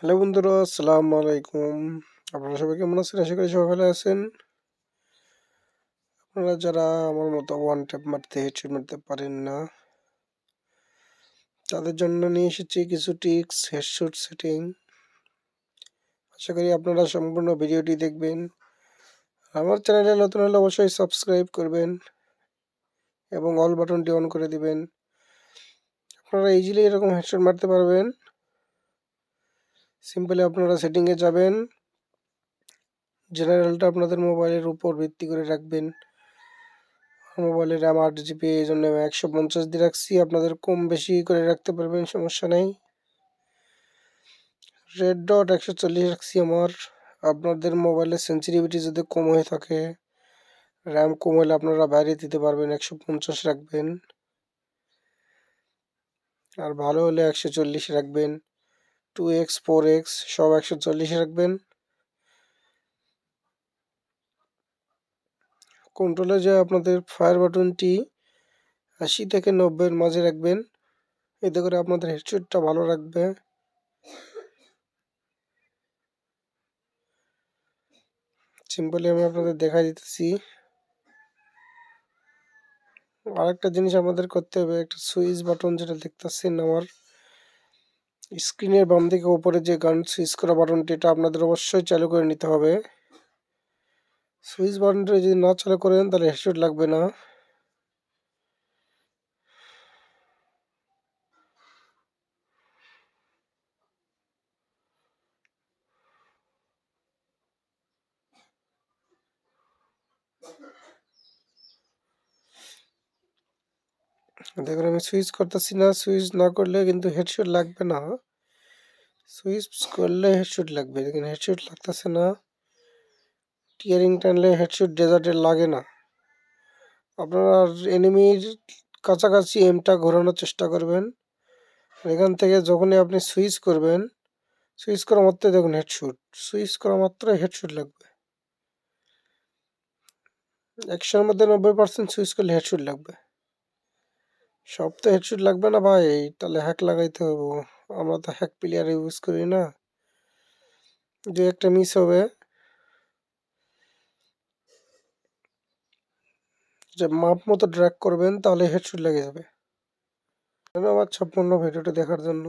Hello বন্ধুরা, আসসালামু আলাইকুম। আপনারা সবাই কেমন আছেন? আশা করি সবাই ভালো আছেন। আপনারা যারা আমার মতো ওয়ান ট্যাপ মারতে হেডশট মারতে পারেন না, তাদের জন্য নিয়ে এসেছি কিছু টিপস হেডশট সেটিং। আশা করি আপনারা সম্পূর্ণ ভিডিওটি দেখবেন। আমার চ্যানেলে নতুন হলে অবশ্যই সাবস্ক্রাইব করবেন এবং অল বাটনটি অন করে দিবেন। আপনারা ইজিলি এরকম হেডশট মারতে পারবেন। সিম্পলি আপনারা সেটিংয়ে যাবেন, জেনারেলটা আপনাদের মোবাইলের উপর ভিত্তি করে রাখবেন। মোবাইলের র্যাম 8 GB, এই জন্য 150 দিয়ে রাখছি। আপনাদের কম বেশি করে রাখতে পারবেন, সমস্যা নেই। রেড ডট 140 রাখছি আমার। আপনাদের মোবাইলের সেন্সিটিভিটি যদি কম হয়ে থাকে, র্যাম কম হলে আপনারা বাইরে দিতে পারবেন, 150 রাখবেন। আর ভালো হলে 140 রাখবেন। 2x 4x সব 140 রাখবেন। কন্ট্রোলে যে আপনাদের ফায়ার বাটনটি 80 থেকে 90-এর মাঝে রাখবেন, এতে করে আপনাদের হেডশটটা ভালো রাখবে। সিম্পলি আমি আপনাদের দেখাই দিতেছি। আরেকটা জিনিস আমাদের করতে হবে, একটা সুইচ বাটন যেটা দেখতেছেন আমার স্ক্রিনের বাম দিকে উপরে যে গান সুইচ করা বাটনটি, এটা আপনাদের অবশ্যই চালু করে নিতে হবে। সুইচ বাটনটা যদি না চালু করেন তাহলে হেডশট লাগবে না। দেখুন আমি সুইচ করতেছি না, সুইচ না করলে কিন্তু হেডশট লাগবে না। সুইচ করলে হেডশট লাগবে, দেখুন হেডশট লাগতেছে না। টিয়ারিং টানলে হেডশট ডেজার্টে লাগে না। আপনারা এনিমির কাছাকাছি এমটা ঘোরানোর চেষ্টা করবেন। এখান থেকে যখনই আপনি সুইচ করবেন, সুইচ করা মাত্র দেখুন হেডশট, সুইচ করা মাত্র হেডশট লাগবে। 100-এর মধ্যে 90% সুইচ করলে হেডশট লাগবে। সব তো হেডশট লাগবে না ভাই, তাহলে হ্যাক লাগাইতে হবে। আমরা তো হ্যাক প্লেয়ার ইউজ করি না, দু একটা মিস হবে। যে মাপ মতো ড্র্যাগ করবেন তাহলে হেডশট লেগে যাবে। ধন্যবাদ সম্পূর্ণ ভিডিওটি দেখার জন্য।